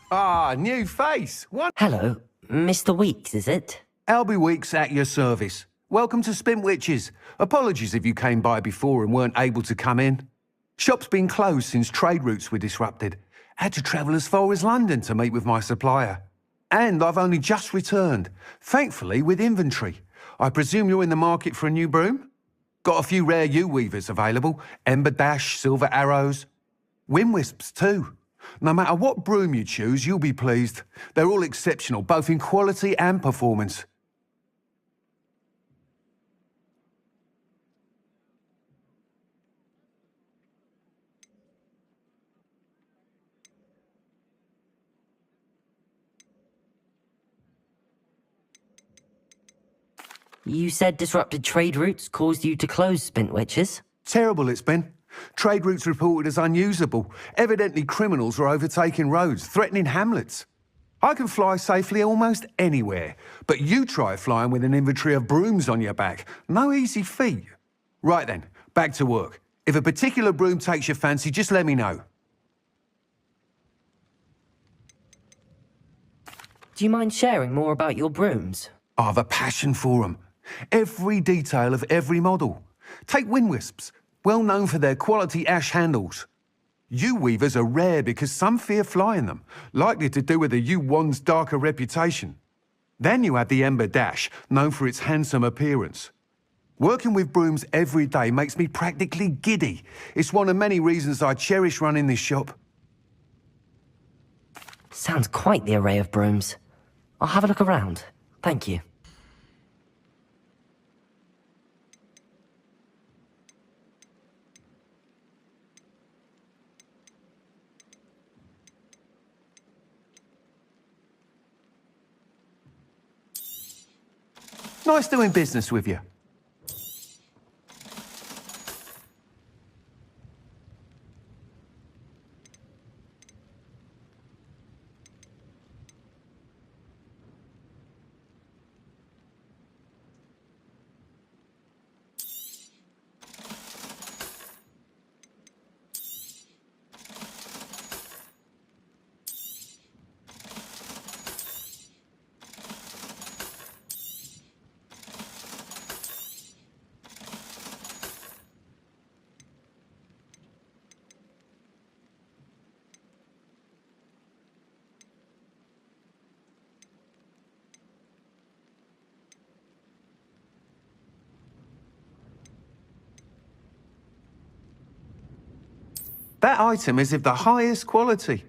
Ah, new face. What? Hello, Mr. Weeks, is it? Albie Weeks at your service. Welcome to Spintwitches. Apologies if you came by before and weren't able to come in. Shop's been closed since trade routes were disrupted. Had to travel as far as London to meet with my supplier. And I've only just returned, thankfully with inventory. I presume you're in the market for a new broom? Got a few rare U-weavers available. Ember Dash, Silver Arrows. Wind Wisps too. No matter what broom you choose, you'll be pleased. They're all exceptional, both in quality and performance. You said disrupted trade routes caused you to close Spintwitches? Terrible it's been. Trade routes reported as unusable. Evidently criminals are overtaking roads, threatening hamlets. I can fly safely almost anywhere, but you try flying with an inventory of brooms on your back. No easy feat. Right then, back to work. If a particular broom takes your fancy, just let me know. Do you mind sharing more about your brooms? I've a passion for them. Every detail of every model. Take Wind Wisps, well known for their quality ash handles. U-weavers are rare because some fear flying them, likely to do with the U-wand's darker reputation. Then you have the Ember Dash, known for its handsome appearance. Working with brooms every day makes me practically giddy. It's one of many reasons I cherish running this shop. Sounds quite the array of brooms. I'll have a look around. Thank you. Nice doing business with you. That item is of the highest quality.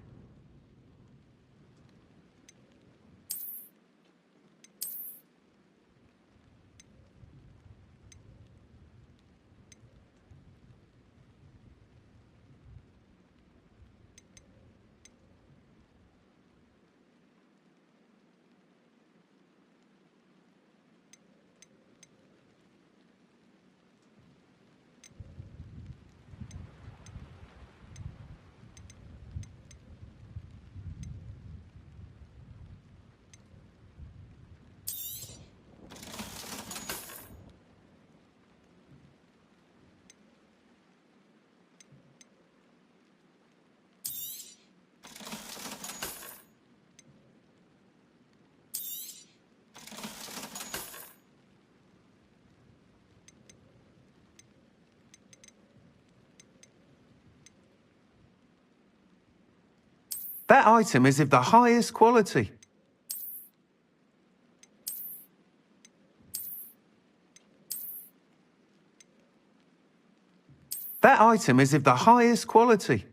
That item is of the highest quality. That item is of the highest quality.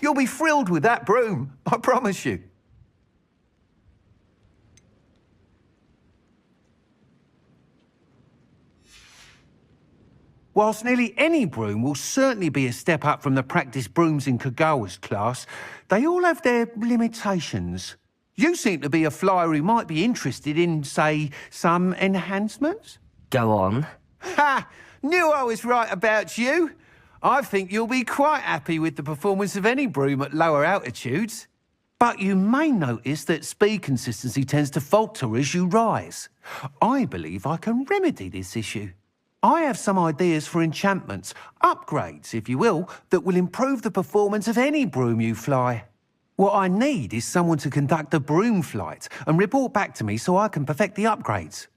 You'll be thrilled with that broom, I promise you. Whilst nearly any broom will certainly be a step up from the practice brooms in Kagawa's class, they all have their limitations. You seem to be a flyer who might be interested in, say, some enhancements? Go on. Ha! Knew I was right about you. I think you'll be quite happy with the performance of any broom at lower altitudes. But you may notice that speed consistency tends to falter as you rise. I believe I can remedy this issue. I have some ideas for enchantments, upgrades, if you will, that will improve the performance of any broom you fly. What I need is someone to conduct a broom flight and report back to me so I can perfect the upgrades.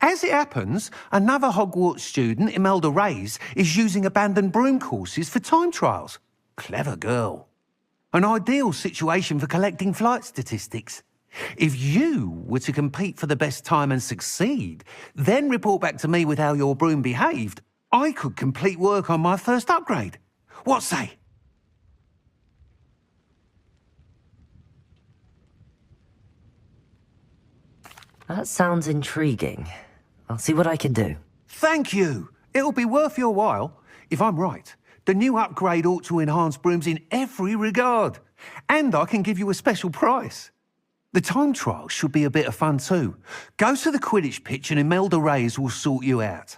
As it happens, another Hogwarts student, Imelda Reyes, is using abandoned broom courses for time trials. Clever girl. An ideal situation for collecting flight statistics. If you were to compete for the best time and succeed, then report back to me with how your broom behaved, I could complete work on my first upgrade. What say? That sounds intriguing. I'll see what I can do. Thank you. It'll be worth your while. If I'm right, the new upgrade ought to enhance brooms in every regard. And I can give you a special price. The time trial should be a bit of fun too. Go to the Quidditch pitch and Imelda Reyes will sort you out.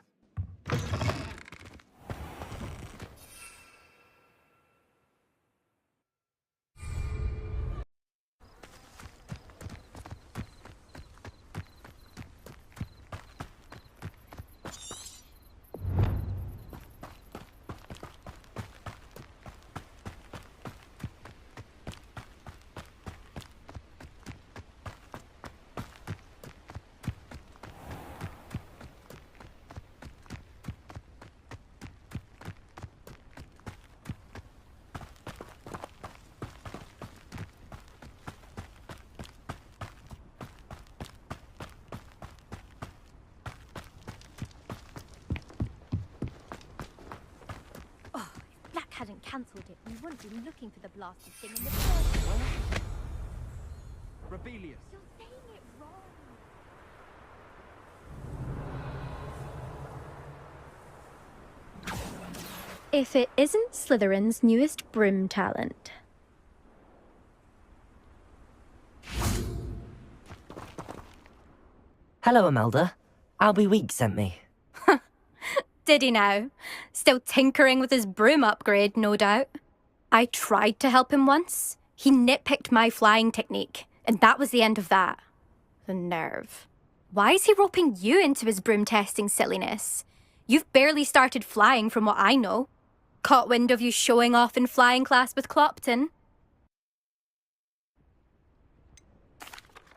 Hadn't cancelled it, we wouldn't be looking for the blasted thing in the first place. Rebellious. You're saying it wrong. If it isn't Slytherin's newest broom talent. Hello, Imelda. Albie Week sent me. Did he now? Still tinkering with his broom upgrade, no doubt. I tried to help him once. He nitpicked my flying technique, and that was the end of that. The nerve. Why is he roping you into his broom testing silliness? You've barely started flying from what I know. Caught wind of you showing off in flying class with Clopton.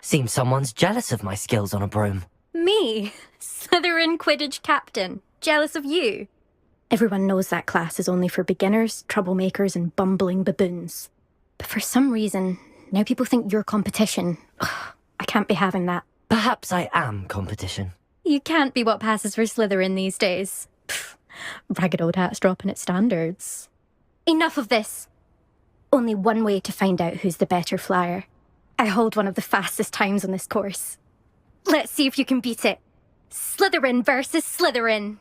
Seems someone's jealous of my skills on a broom. Me? Slytherin Quidditch captain. Jealous of you? Everyone knows that class is only for beginners, troublemakers, and bumbling baboons. But for some reason, now people think you're competition. Ugh, I can't be having that. Perhaps I am competition. You can't be what passes for Slytherin these days. Pfft, ragged old hat's dropping its standards. Enough of this. Only one way to find out who's the better flyer. I hold one of the fastest times on this course. Let's see if you can beat it. Slytherin versus Slytherin.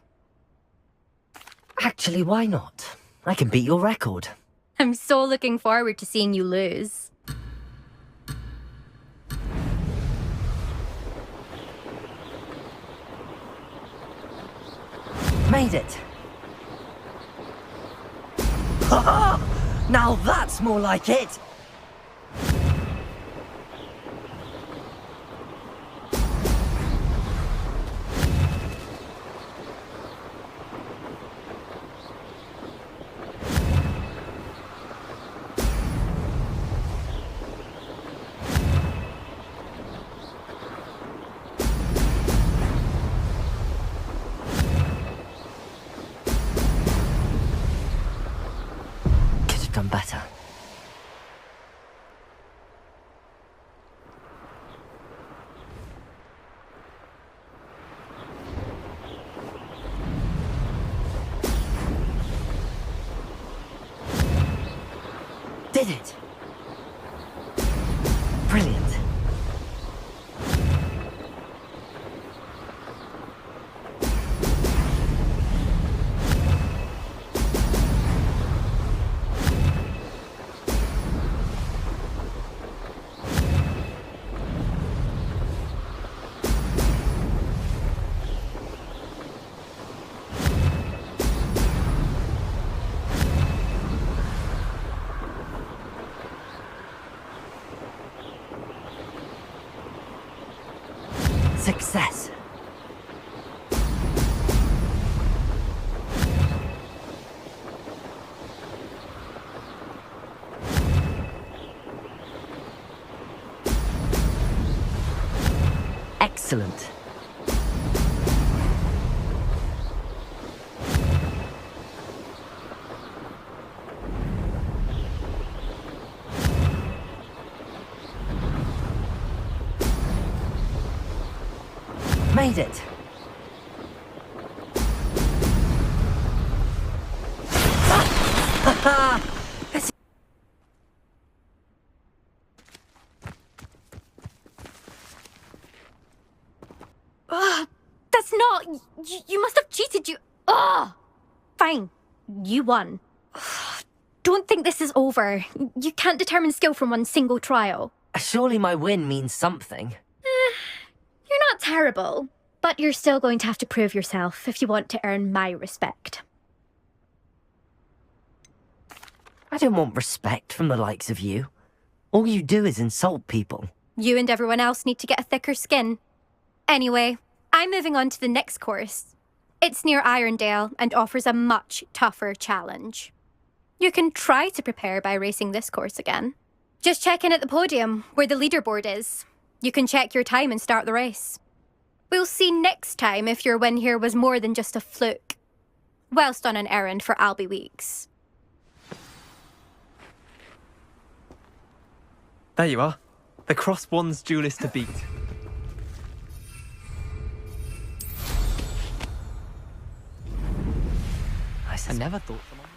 Actually, why not? I can beat your record. I'm so looking forward to seeing you lose. Made it! Ha ha! Now that's more like it! Done better. Did it! Brilliant. Success. Excellent. Made it. That's not... You must have cheated, you... Ugh! Fine. You won. Don't think this is over. You can't determine skill from one single trial. Surely my win means something. You're not terrible, but you're still going to have to prove yourself if you want to earn my respect. I don't want respect from the likes of you. All you do is insult people. You and everyone else need to get a thicker skin. Anyway, I'm moving on to the next course. It's near Irondale and offers a much tougher challenge. You can try to prepare by racing this course again. Just check in at the podium, where the leaderboard is. You can check your time and start the race. We'll see next time if your win here was more than just a fluke. Whilst on an errand for Albie Weeks. There you are. The Crosswands duelist to beat. I never thought someone...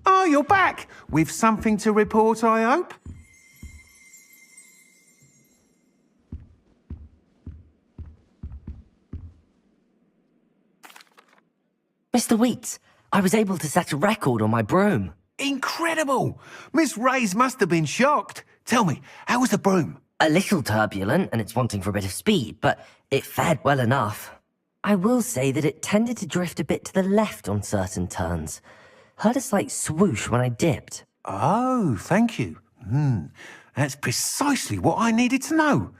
Oh, you're back! With something to report, I hope? Mr. Wheats, I was able to set a record on my broom. Incredible! Miss Reyes must have been shocked. Tell me, how was the broom? A little turbulent, and it's wanting for a bit of speed, but it fared well enough. I will say that it tended to drift a bit to the left on certain turns. Heard a slight swoosh when I dipped. Oh, thank you. That's precisely what I needed to know.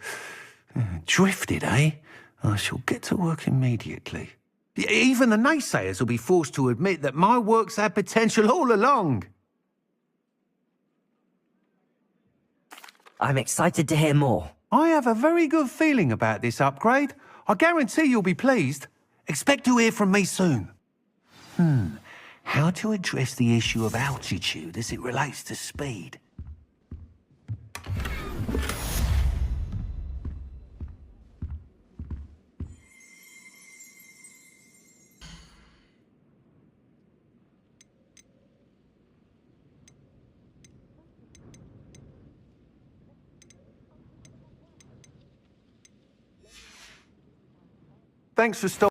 Drifted, eh? I shall get to work immediately. Even the naysayers will be forced to admit that my work's had potential all along. I'm excited to hear more. I have a very good feeling about this upgrade. I guarantee you'll be pleased. Expect to hear from me soon. How to address the issue of altitude as it relates to speed. Thanks for stopping.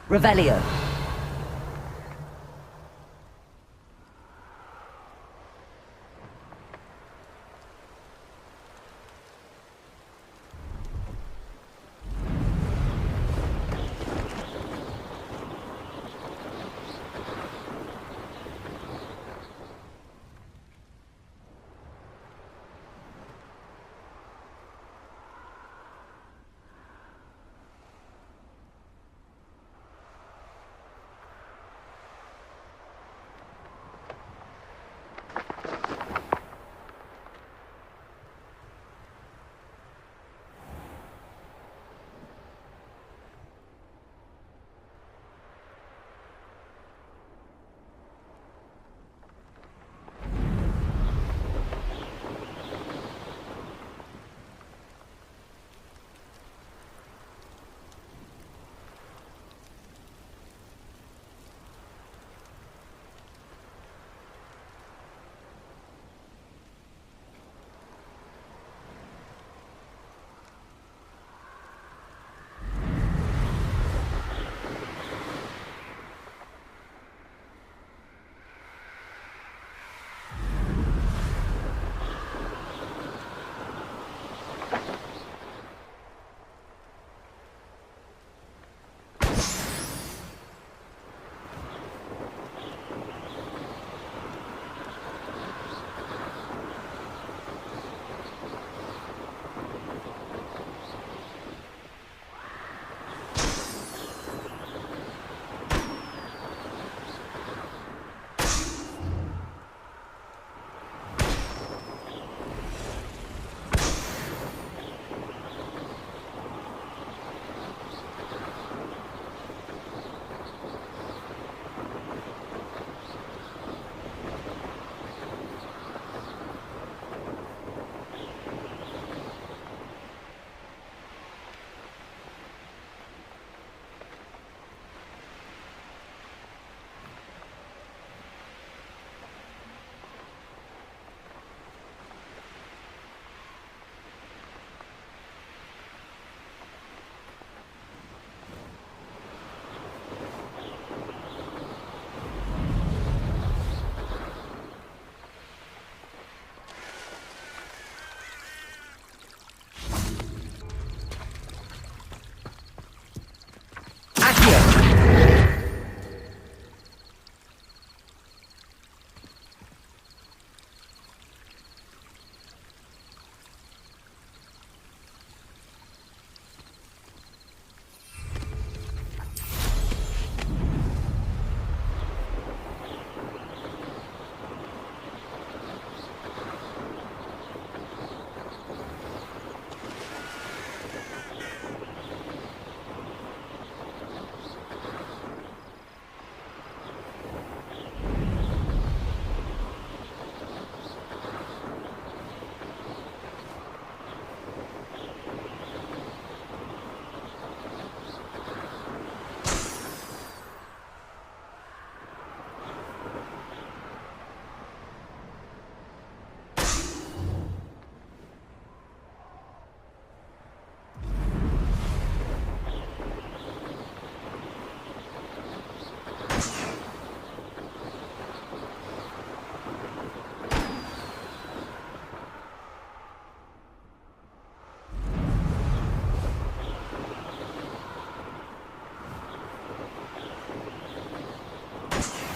Revelio.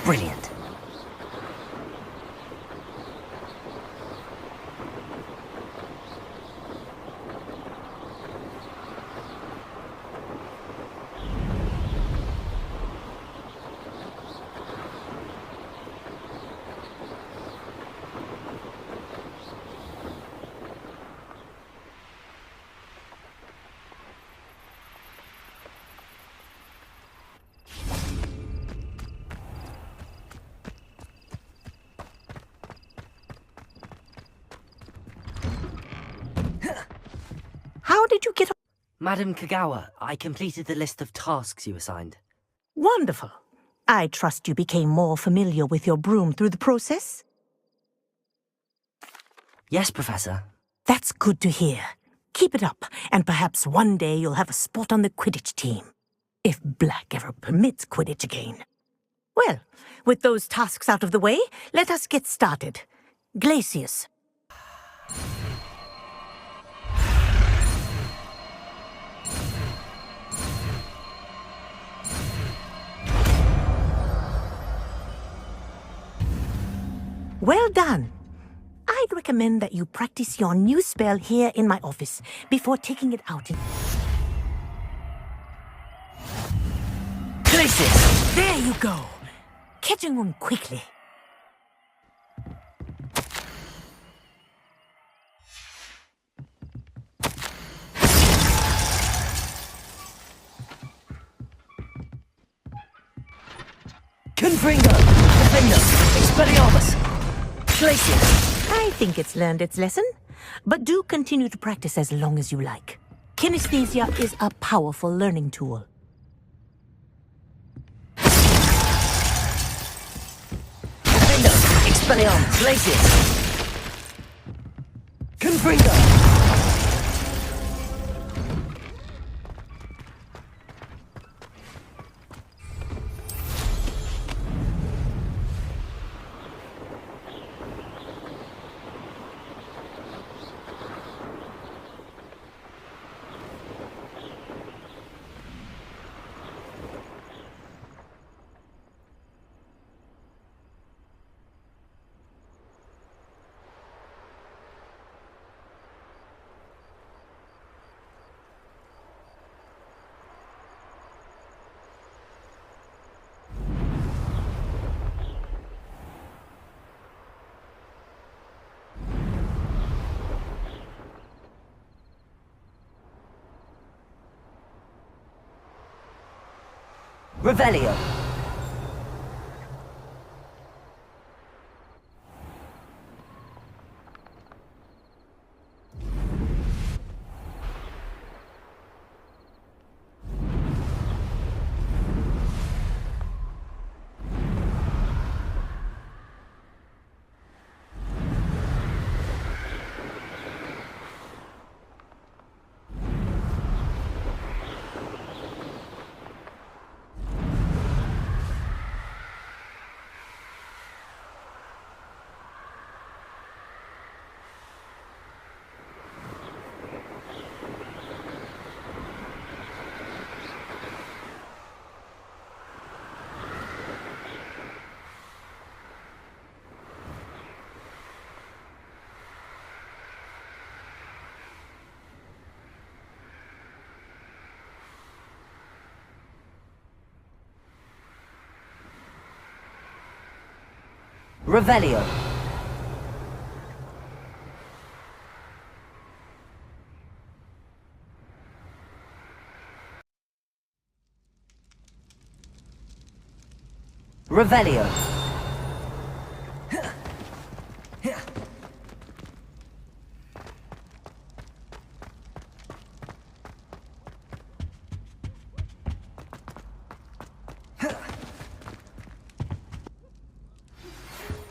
Brilliant. How did you get on? Madam Kagawa, I completed the list of tasks you assigned. Wonderful. I trust you became more familiar with your broom through the process? Yes, Professor. That's good to hear. Keep it up, and perhaps one day you'll have a spot on the Quidditch team. If Black ever permits Quidditch again. Well, with those tasks out of the way, let us get started. Glacius. Well done. I'd recommend that you practice your new spell here in my office before taking it out in... Glacius! There you go. Catching on quickly. Confringo! Defender! Expelliarmus! Glacius! I think it's learned its lesson, but do continue to practice as long as you like. Kinesthesia is a powerful learning tool. Defender! Expelliarmus! Glacius! Confringo! Revelio. Revelio. Revelio.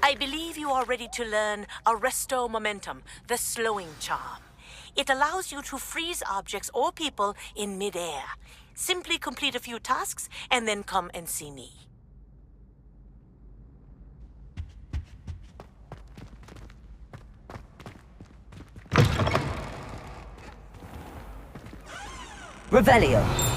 I believe you are ready to learn Arresto Momentum, the slowing charm. It allows you to freeze objects or people in midair. Simply complete a few tasks and then come and see me. Revelio.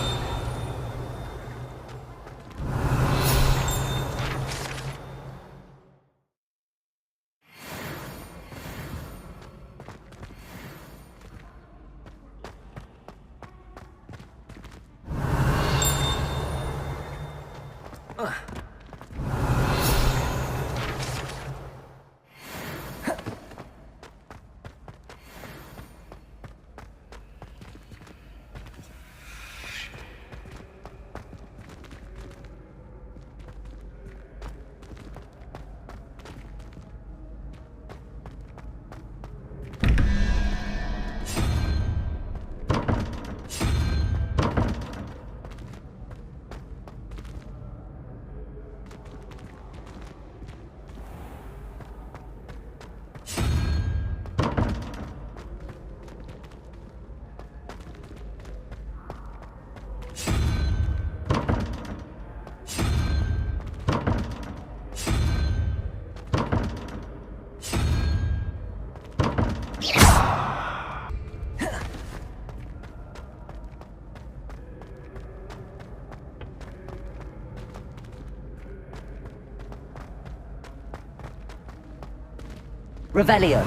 Revelio.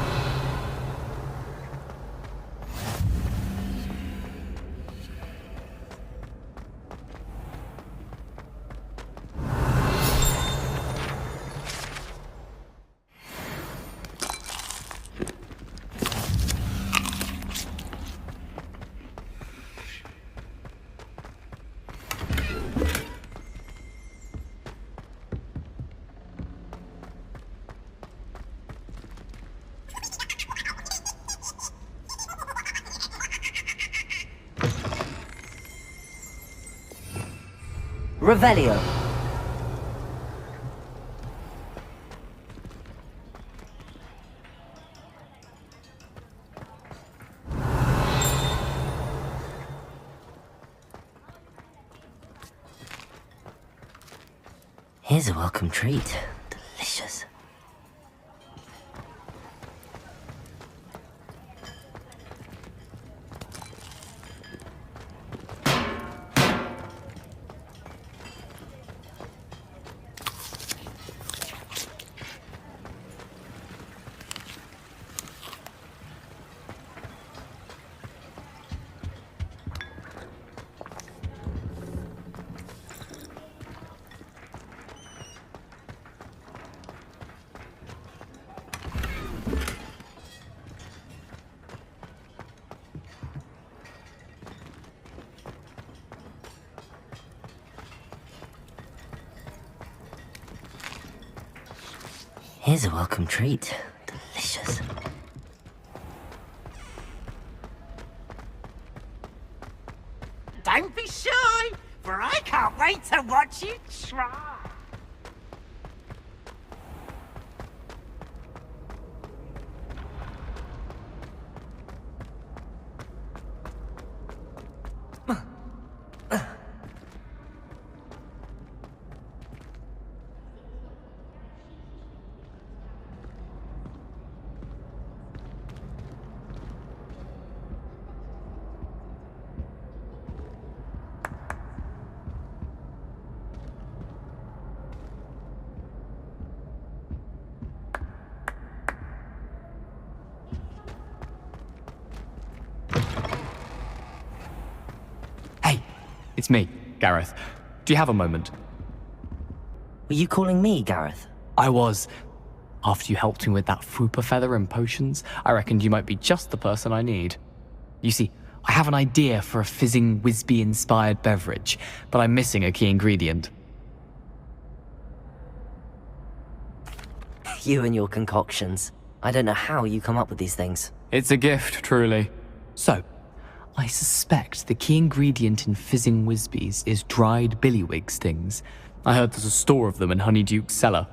Revelio. Here's a welcome treat. Delicious. Here's a welcome treat. Delicious. Don't be shy, for I can't wait to watch you try. Hey, it's me, Gareth. Do you have a moment? Were you calling me, Gareth? I was. After you helped me with that Fupa feather and potions, I reckoned you might be just the person I need. You see, I have an idea for a fizzing Wisby-inspired beverage, but I'm missing a key ingredient. You and your concoctions. I don't know how you come up with these things. It's a gift, truly. So, I suspect the key ingredient in fizzing Wisbies is dried billywig stings. I heard there's a store of them in Honeyduke's cellar.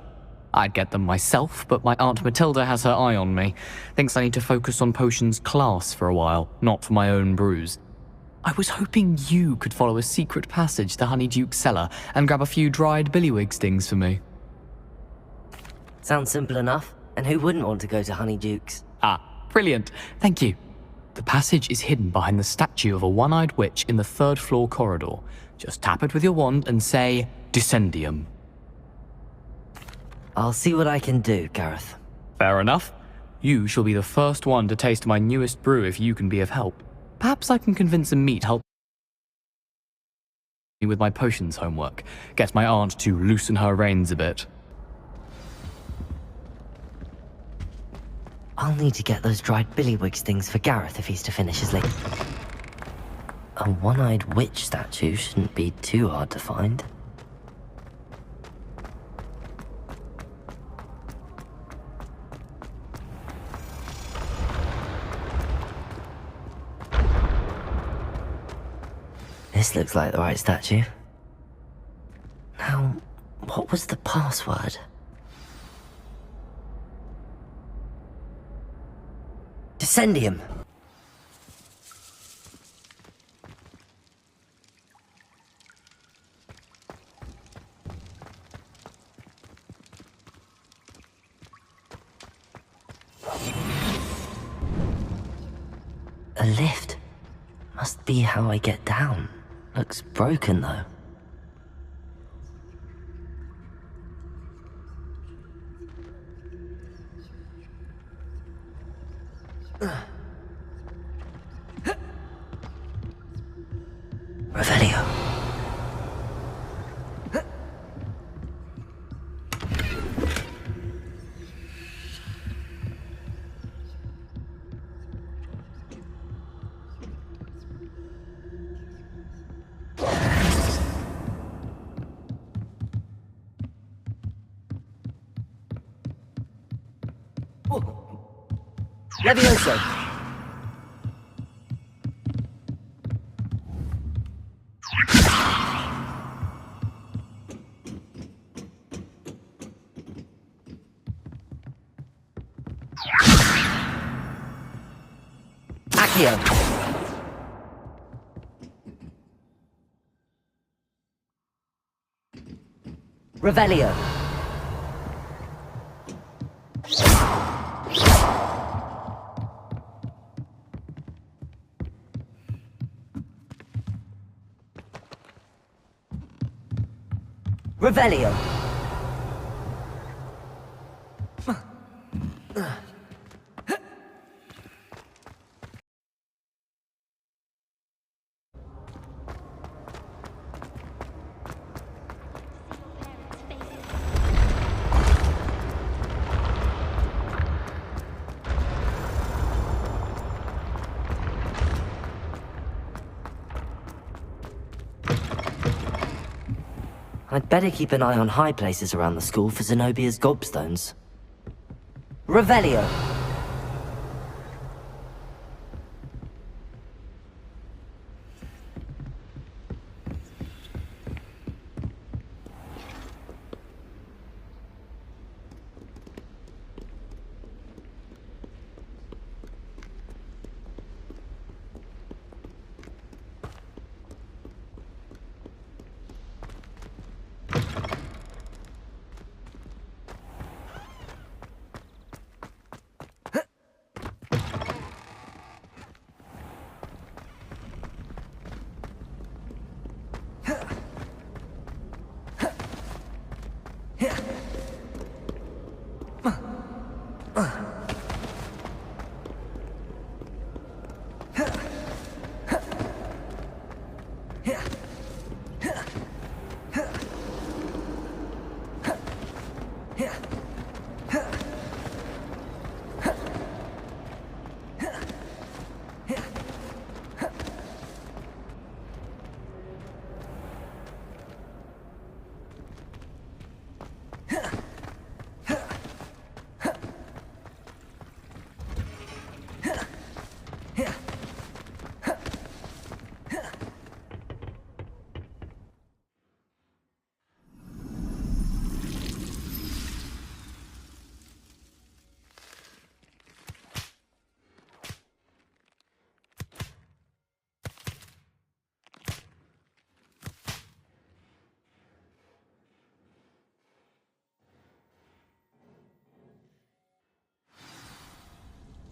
I'd get them myself, but my Aunt Matilda has her eye on me. Thinks I need to focus on potions class for a while, not for my own brews. I was hoping you could follow a secret passage to Honeyduke's cellar and grab a few dried billywig stings for me. Sounds simple enough. And who wouldn't want to go to Honeyduke's? Ah, brilliant. Thank you. The passage is hidden behind the statue of a one-eyed witch in the third-floor corridor. Just tap it with your wand and say, Descendium. I'll see what I can do, Gareth. Fair enough. You shall be the first one to taste my newest brew if you can be of help. Perhaps I can convince a meat help me with my potions homework. Get my aunt to loosen her reins a bit. I'll need to get those dried billywig stings for Gareth if he's to finish his late. A one-eyed witch statue shouldn't be too hard to find. This looks like the right statue. Now, what was the password? Descendium. A lift. Must be how I get down. Looks broken though. Revelio. Levioso. Accio. Revelio. Revelio. I'd better keep an eye on high places around the school for Zenobia's gobstones. Revelio.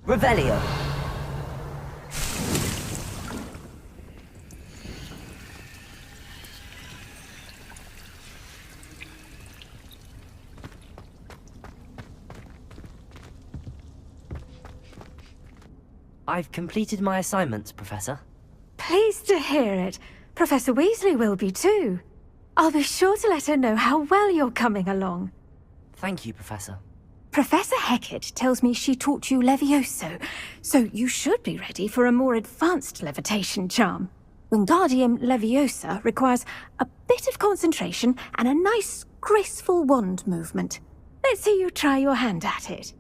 Revelio. I've completed my assignments, Professor. Pleased to hear it. Professor Weasley will be too. I'll be sure to let her know how well you're coming along. Thank you, Professor. Professor Hecat tells me she taught you Levioso, so you should be ready for a more advanced levitation charm. Wingardium Leviosa requires a bit of concentration and a nice, graceful wand movement. Let's see you try your hand at it.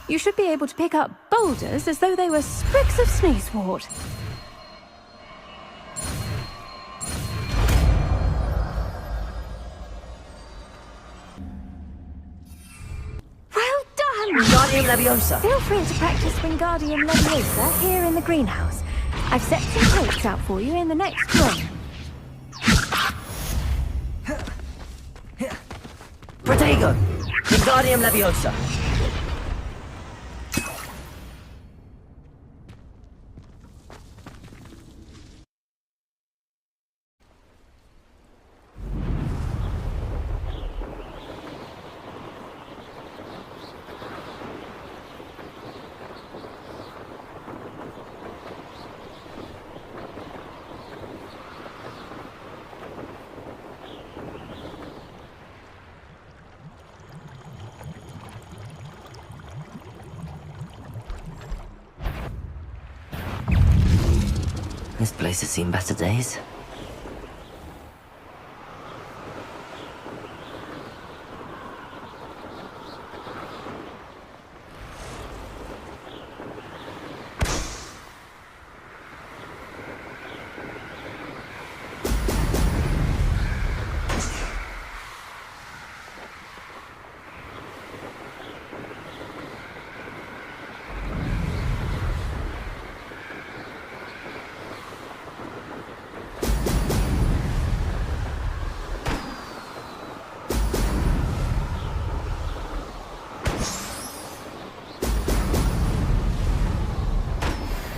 You should be able to pick up boulders as though they were sprigs of sneezewort. Well done! Wingardium Leviosa. Feel free to practice Wingardium Leviosa here in the greenhouse. I've set some plates out for you in the next room. Protego. Wingardium Leviosa. This place has seen better days.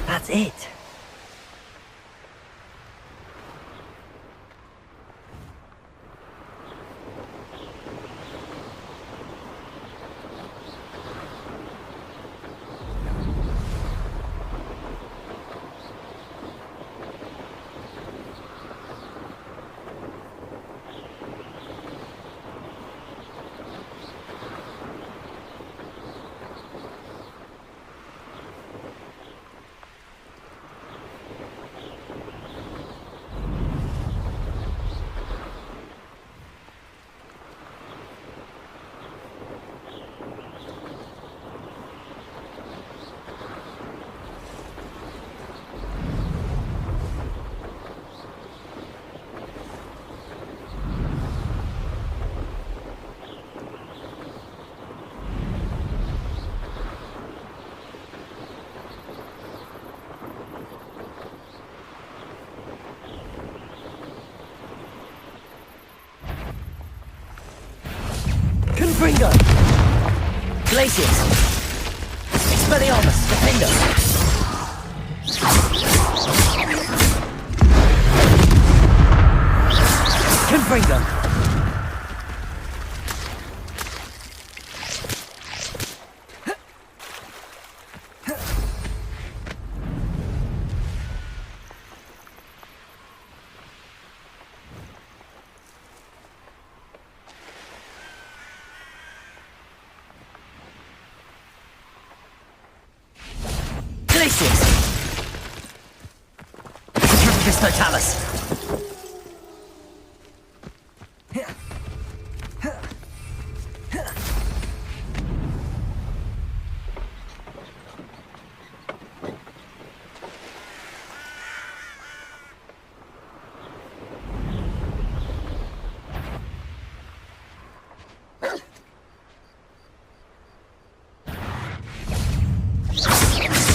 That's it. Confringo! Glacius! Expelliarmus! Defender! Confringo! Glacius! Sacrificus Totalis!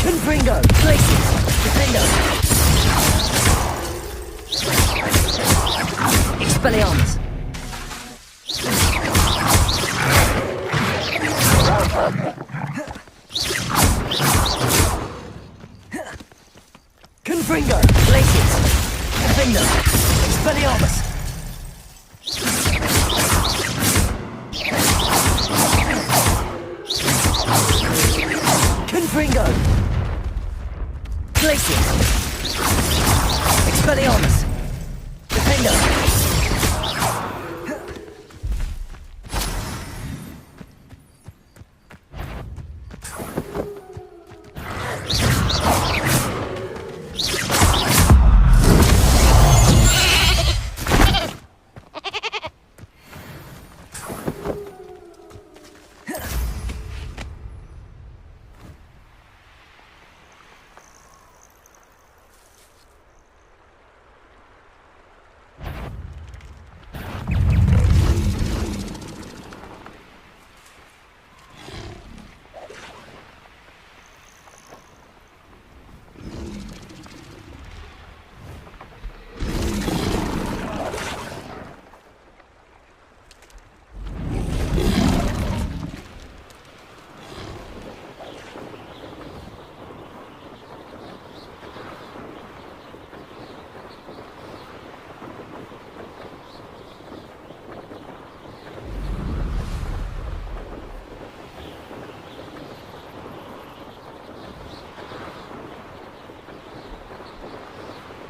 Confringo! Glacius! Defender! Expelliarmus! Confringo! Glacius! Defender! Expelliarmus! Confringo! Glacius! Expelliarmus! Defender!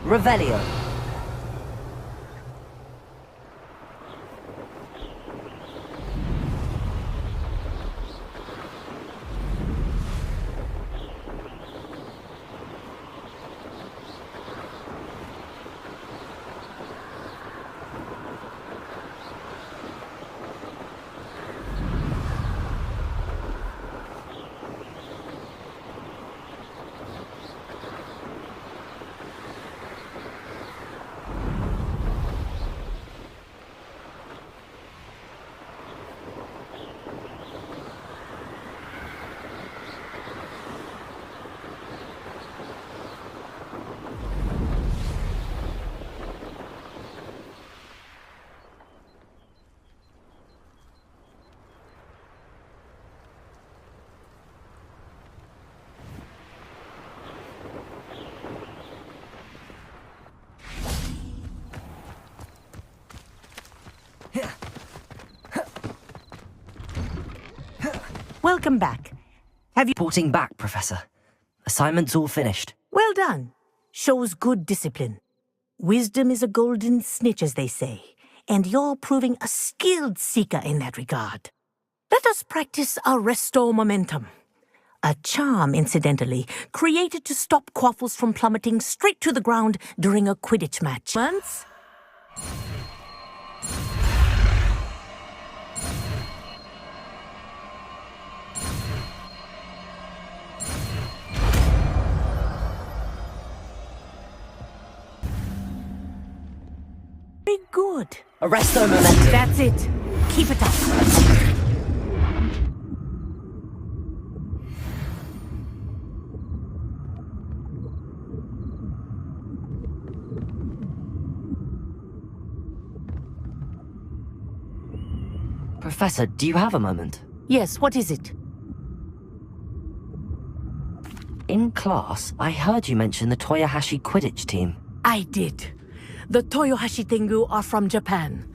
Revelio. welcome back. Have you... Reporting back, Professor. Assignment's all finished. Well done. Shows good discipline. Wisdom is a golden snitch, as they say, and you're proving a skilled seeker in that regard. Let us practice Arresto Momentum. A charm, incidentally, created to stop quaffles from plummeting straight to the ground during a Quidditch match. Once... Very good. Arresto momentum. That's it. Keep it up. Professor, do you have a moment? Yes, what is it? In class, I heard you mention the Toyohashi Quidditch team. I did. The Toyohashi Tengu are from Japan.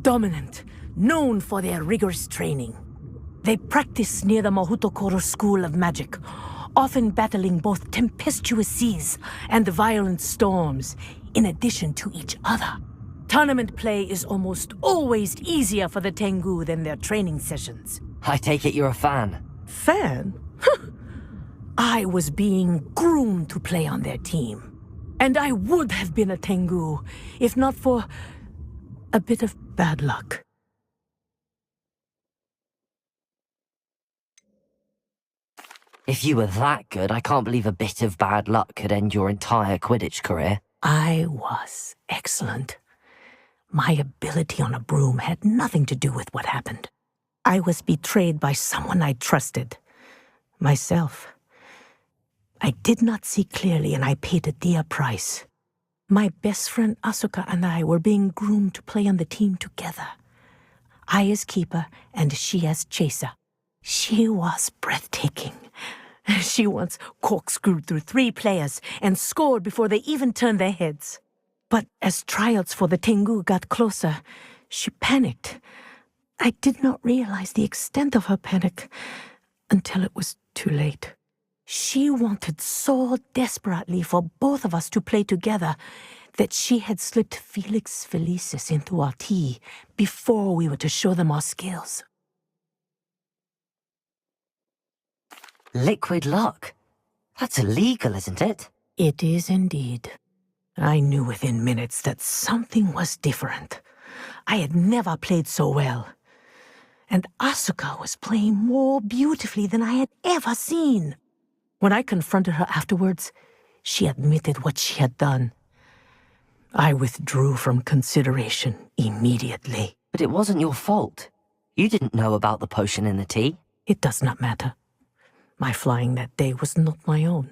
Dominant, known for their rigorous training. They practice near the Mahutokoro School of Magic, often battling both tempestuous seas and violent storms, in addition to each other. Tournament play is almost always easier for the Tengu than their training sessions. I take it you're a fan. Fan? I was being groomed to play on their team. And I would have been a Tengu, if not for a bit of bad luck. If you were that good, I can't believe a bit of bad luck could end your entire Quidditch career. I was excellent. My ability on a broom had nothing to do with what happened. I was betrayed by someone I trusted. Myself. I did not see clearly, and I paid a dear price. My best friend Asuka and I were being groomed to play on the team together. I as keeper, and she as chaser. She was breathtaking. She once corkscrewed through 3 players and scored before they even turned their heads. But as tryouts for the Tengu got closer, she panicked. I did not realize the extent of her panic until it was too late. She wanted so desperately for both of us to play together that she had slipped Felix Felicis into our tea before we were to show them our skills. Liquid luck? That's illegal, isn't it? It is indeed. I knew within minutes that something was different. I had never played so well. And Asuka was playing more beautifully than I had ever seen. When I confronted her afterwards, she admitted what she had done. I withdrew from consideration immediately. But it wasn't your fault. You didn't know about the potion in the tea. It does not matter. My flying that day was not my own.